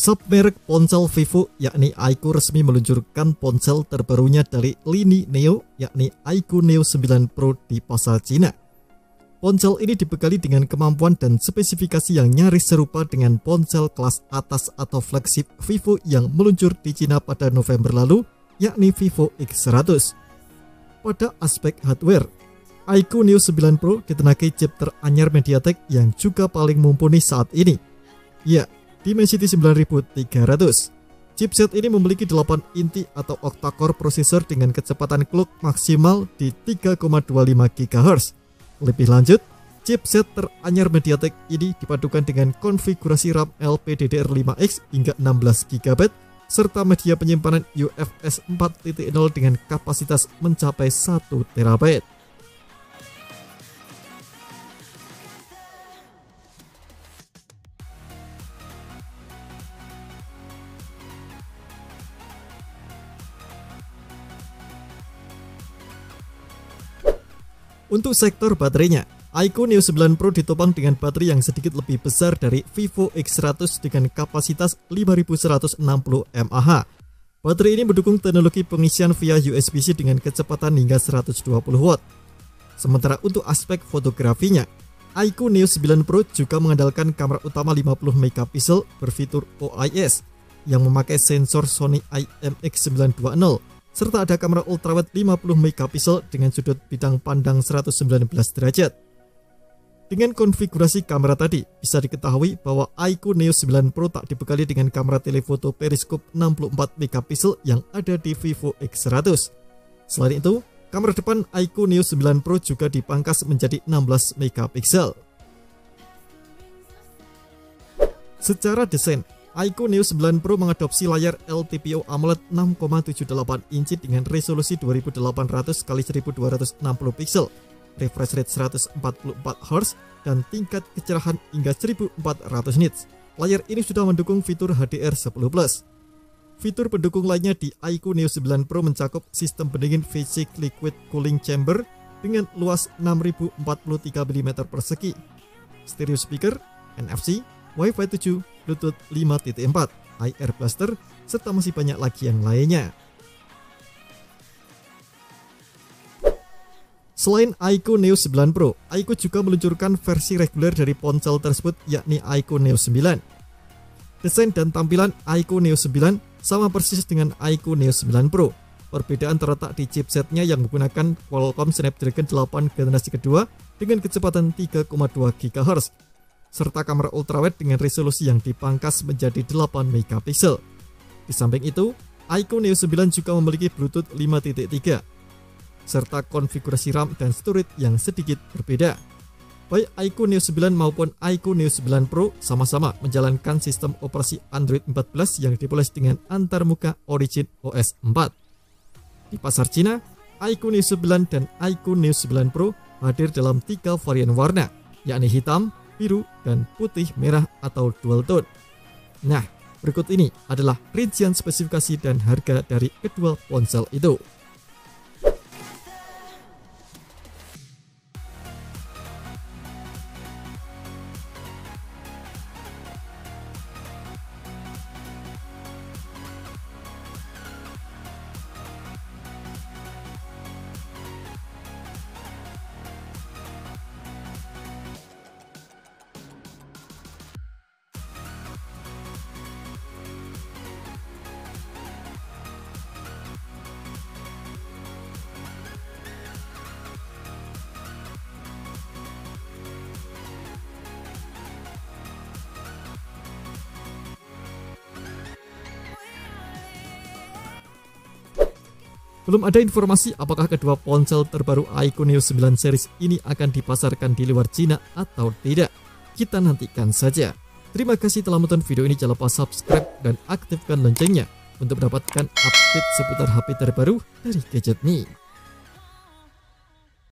Submerek ponsel Vivo yakni iQOO resmi meluncurkan ponsel terbarunya dari lini Neo yakni iQOO Neo 9 Pro di pasar Cina. Ponsel ini dibekali dengan kemampuan dan spesifikasi yang nyaris serupa dengan ponsel kelas atas atau flagship Vivo yang meluncur di Cina pada November lalu yakni Vivo X100. Pada aspek hardware, iQOO Neo 9 Pro ditenagai chip teranyar MediaTek yang juga paling mumpuni saat ini. Ya, Dimensity 9300. Chipset ini memiliki 8 inti atau octa-core prosesor dengan kecepatan clock maksimal di 3,25 GHz. Lebih lanjut, chipset teranyar MediaTek ini dipadukan dengan konfigurasi RAM LPDDR5X hingga 16 GB serta media penyimpanan UFS 4.0 dengan kapasitas mencapai 1 TB. Untuk sektor baterainya, iQOO Neo 9 Pro ditopang dengan baterai yang sedikit lebih besar dari Vivo X100 dengan kapasitas 5160 mAh. Baterai ini mendukung teknologi pengisian via USB-C dengan kecepatan hingga 120 Watt. Sementara untuk aspek fotografinya, iQOO Neo 9 Pro juga mengandalkan kamera utama 50 MP berfitur OIS yang memakai sensor Sony IMX920. Serta ada kamera ultrawide 50 MP dengan sudut bidang pandang 119 derajat. Dengan konfigurasi kamera tadi, bisa diketahui bahwa iQOO Neo 9 Pro tak dibekali dengan kamera telefoto periskop 64 MP yang ada di Vivo X100. Selain itu, kamera depan iQOO Neo 9 Pro juga dipangkas menjadi 16 MP. Secara desain, iQOO Neo 9 Pro mengadopsi layar LTPO AMOLED 6,78 inci dengan resolusi 2800x1260 pixel, refresh rate 144 Hz, dan tingkat kecerahan hingga 1400 nits. Layar ini sudah mendukung fitur HDR10+. Fitur pendukung lainnya di iQOO Neo 9 Pro mencakup sistem pendingin VC Liquid Cooling Chamber dengan luas 6043 mm persegi, stereo speaker, NFC, Wi-Fi 7, Bluetooth 5.4, IR Blaster, serta masih banyak lagi yang lainnya. Selain iQOO Neo 9 Pro, iQOO juga meluncurkan versi reguler dari ponsel tersebut yakni iQOO Neo 9. Desain dan tampilan iQOO Neo 9 sama persis dengan iQOO Neo 9 Pro. Perbedaan terletak di chipsetnya yang menggunakan Qualcomm Snapdragon 8 generasi kedua dengan kecepatan 3,2 GHz. Serta kamera ultrawide dengan resolusi yang dipangkas menjadi 8 MP. Di samping itu, iQOO Neo 9 juga memiliki Bluetooth 5.3 serta konfigurasi RAM dan storage yang sedikit berbeda. Baik iQOO Neo 9 maupun iQOO Neo 9 Pro sama-sama menjalankan sistem operasi Android 14 yang dipoles dengan antarmuka Origin OS 4. Di pasar Cina, iQOO Neo 9 dan iQOO Neo 9 Pro hadir dalam 3 varian warna, yakni hitam, biru, dan putih merah atau dual tone. Nah, berikut ini adalah rincian spesifikasi dan harga dari kedua ponsel itu. Belum ada informasi apakah kedua ponsel terbaru iQOO Neo 9 series ini akan dipasarkan di luar Cina atau tidak. Kita nantikan saja. Terima kasih telah menonton video ini. Jangan lupa subscribe dan aktifkan loncengnya untuk mendapatkan update seputar HP terbaru dari Gadget Me.